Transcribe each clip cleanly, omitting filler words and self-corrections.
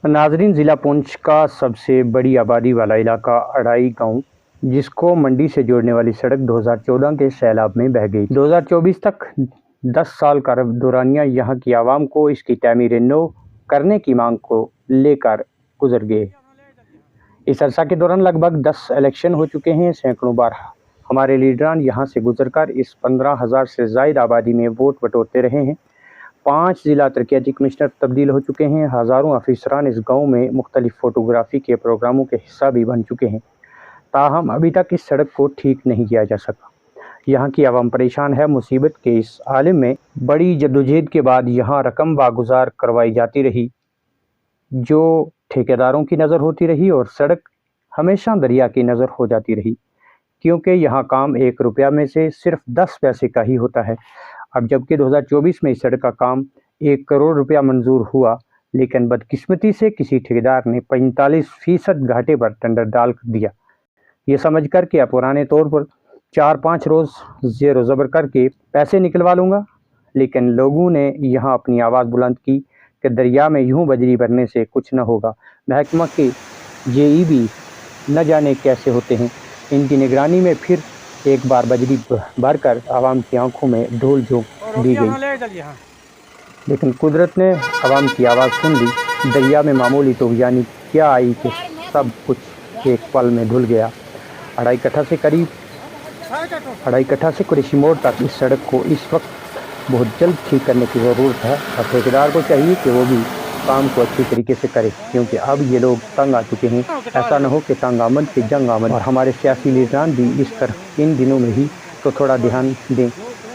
नाजरीन, ज़िला पुंछ का सबसे बड़ी आबादी वाला इलाका अड़ाई गांव, जिसको मंडी से जोड़ने वाली सड़क 2014 के सैलाब में बह गई। 2024 तक 10 साल का दौरानिया यहाँ की आवाम को इसकी तामीर नो करने की मांग को लेकर गुजर गए। इस अरसा के दौरान लगभग 10 इलेक्शन हो चुके हैं। सैकड़ों बार हमारे लीडरान यहाँ से गुजरकर इस 15,000 से ज़ायद आबादी में वोट बटोरते रहे हैं। 5 जिला तरक्याती कमिश्नर तब्दील हो चुके हैं। हज़ारों अफसरान इस गांव में मुख्तलिफ फ़ोटोग्राफ़ी के प्रोग्रामों के हिस्सा भी बन चुके हैं। ताहम अभी तक इस सड़क को ठीक नहीं किया जा सका। यहाँ की आवाम परेशान है। मुसीबत के इस आलम में बड़ी जद्दोजहद के बाद यहाँ रकम वागुजार करवाई जाती रही, जो ठेकेदारों की नज़र होती रही, और सड़क हमेशा दरिया की नज़र हो जाती रही, क्योंकि यहाँ काम 1 रुपया में से सिर्फ 10 पैसे का ही होता है। अब जबकि 2024 में इस सड़क का काम 1 करोड़ रुपया मंजूर हुआ, लेकिन बदकिस्मती से किसी ठेकेदार ने 45% घाटे पर टेंडर डाल दिया। ये समझकर कि अब पुराने तौर पर 4-5 रोज़ ज़ेर ज़बर करके पैसे निकलवा लूँगा, लेकिन लोगों ने यहाँ अपनी आवाज़ बुलंद की कि दरिया में यूँ बजरी भरने से कुछ न होगा। महकमा के JEB न जाने कैसे होते हैं। इनकी निगरानी में फिर एक बार बजरी भरकर आवाम की आंखों में धूल झोंक दी गई, लेकिन कुदरत ने आवाम की आवाज़ सुन ली। दरिया में मामूली तो यानी क्या आई कि सब कुछ एक पल में धुल गया। अढ़ाई कट्ठा से कुरैशी मोड़ तक इस सड़क को इस वक्त बहुत जल्द ठीक करने की ज़रूरत है, और ठेकेदार को चाहिए कि वो भी काम को अच्छी तरीके से करे, क्योंकि अब ये लोग तंग आ चुके हैं। ऐसा न हो कि तंग आमद के जंग आमद। और हमारे सियासी लीडरान भी इस तरह इन दिनों में ही तो थोड़ा ध्यान दें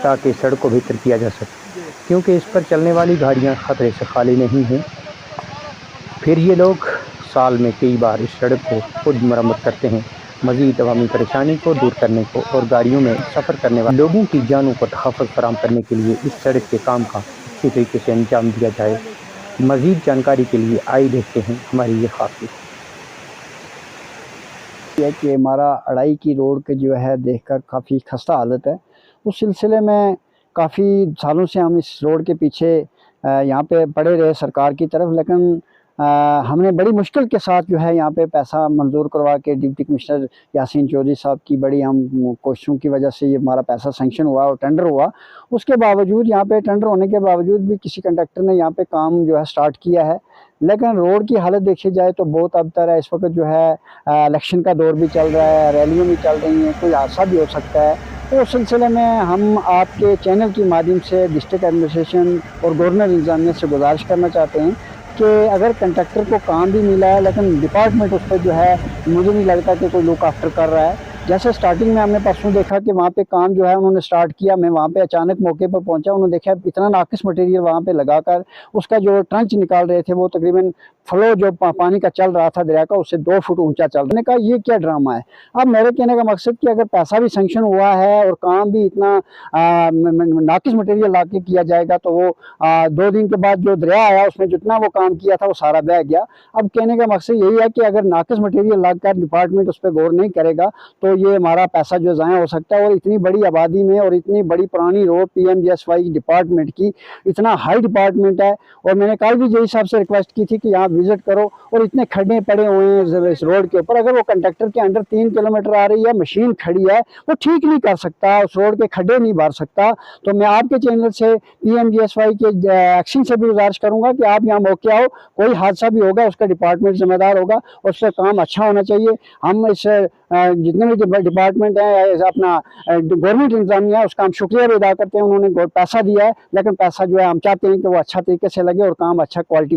ताकि सड़क को बेहतर किया जा सके, क्योंकि इस पर चलने वाली गाड़ियां ख़तरे से खाली नहीं हैं। फिर ये लोग साल में कई बार इस सड़क को खुद मरम्मत करते हैं। मज़ीद अवामी परेशानी को दूर करने को और गाड़ियों में सफ़र करने वाले लोगों की जानों को तहफ़्फ़ुज़ फराहम करने के लिए इस सड़क के काम का अच्छी तरीके से अंजाम दिया जाए। मज़ीद जानकारी के लिए आइए देखते हैं हमारी ये खास है कि हमारा अड़ाई की रोड के जो है देखकर काफ़ी खस्ता हालत है। उस सिलसिले में काफ़ी सालों से हम इस रोड के पीछे यहाँ पे पड़े रहे सरकार की तरफ, लेकिन हमने बड़ी मुश्किल के साथ जो है यहाँ पे पैसा मंजूर करवा के डिप्टी कमिश्नर यासीन चौधरी साहब की बड़ी हम कोशिशों की वजह से ये हमारा पैसा सेंक्शन हुआ और टेंडर हुआ। उसके बावजूद यहाँ पे टेंडर होने के बावजूद भी किसी कंडक्टर ने यहाँ पे काम जो है स्टार्ट किया है, लेकिन रोड की हालत देखी जाए तो बहुत अबतर है। इस वक्त जो है इलेक्शन का दौर भी चल रहा है, रैलियाँ भी चल रही हैं, कोई हादसा भी हो सकता है। तो उस सिलसिले में हम आपके चैनल के माध्यम से डिस्ट्रिक्ट एडमिनिस्ट्रेशन और गवर्नर इंतजामिया से गुजारिश करना चाहते हैं कि अगर कंडक्टर को काम भी मिला है, लेकिन डिपार्टमेंट उस पर जो है मुझे नहीं लगता कि कोई लुक आफ्टर कर रहा है। जैसे स्टार्टिंग में हमने परसों देखा कि वहाँ पे काम जो है उन्होंने स्टार्ट किया, मैं वहाँ पे अचानक मौके पर पहुँचा, उन्होंने देखा इतना नाकिस मटेरियल वहाँ पे लगाकर उसका जो ट्रंच निकाल रहे थे वो तकरीबन फ्लो जो पानी का चल रहा था दरिया का उससे 2 फुट ऊंचा चल रहा। मैंने कहा ये क्या ड्रामा है। अब मेरे कहने का मकसद कि अगर पैसा भी सेंक्शन हुआ है और काम भी इतना नाकिस मटेरियल ला के किया जाएगा तो वो 2 दिन के बाद जो दरिया आया उसमें जितना वो काम किया था वो सारा बह गया। अब कहने का मकसद यही है कि अगर नाकिस मटेरियल लाकर डिपार्टमेंट उस पर गौर नहीं करेगा तो ये हमारा पैसा जो ज़ाया हो सकता है। और इतनी बड़ी आबादी में और इतनी बड़ी पुरानी रोड PMGSY डिपार्टमेंट की इतना हाई डिपार्टमेंट है, और मैंने कल भी JE साहब से रिक्वेस्ट की थी कि यहाँ विजिट करो, और इतने खड्डे पड़े हुए हैं इस रोड के ऊपर। अगर वो कंडक्टर के अंडर 3 किलोमीटर आ रही है, मशीन खड़ी है, वो ठीक नहीं कर सकता, उस रोड के खड्डे नहीं भर सकता। तो मैं आपके चैनल से PMGSY के एक्शन से भी गुजारिश करूंगा कि आप यहाँ मौके आओ, कोई हादसा भी होगा उसका डिपार्टमेंट जिम्मेदार होगा, उससे काम अच्छा होना चाहिए। हम इस जितने भी डिपार्टमेंट है अपना गवर्नमेंट इंतजामिया है उसका हम शुक्रिया भी अदा करते हैं। उन्होंने पैसा दिया है, लेकिन पैसा जो है हम चाहते हैं कि वो अच्छा तरीके से लगे और काम अच्छा क्वालिटी